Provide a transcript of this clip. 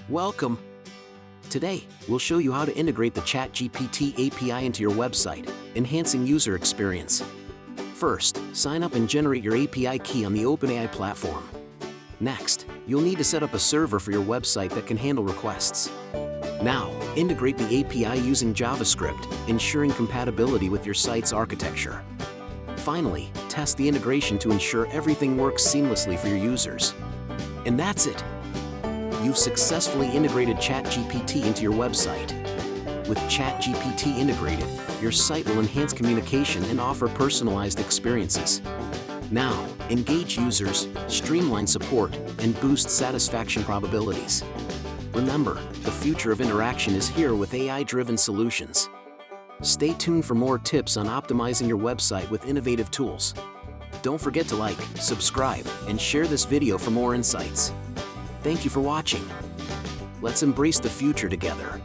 Welcome! Today, we'll show you how to integrate the ChatGPT API into your website, enhancing user experience. First, sign up and generate your API key on the OpenAI platform. Next, you'll need to set up a server for your website that can handle requests. Now, integrate the API using JavaScript, ensuring compatibility with your site's architecture. Finally, test the integration to ensure everything works seamlessly for your users. And that's it! You've successfully integrated ChatGPT into your website. With ChatGPT integrated, your site will enhance communication and offer personalized experiences. Now, engage users, streamline support, and boost satisfaction probabilities. Remember, the future of interaction is here with AI-driven solutions. Stay tuned for more tips on optimizing your website with innovative tools. Don't forget to like, subscribe, and share this video for more insights. Thank you for watching. Let's embrace the future together.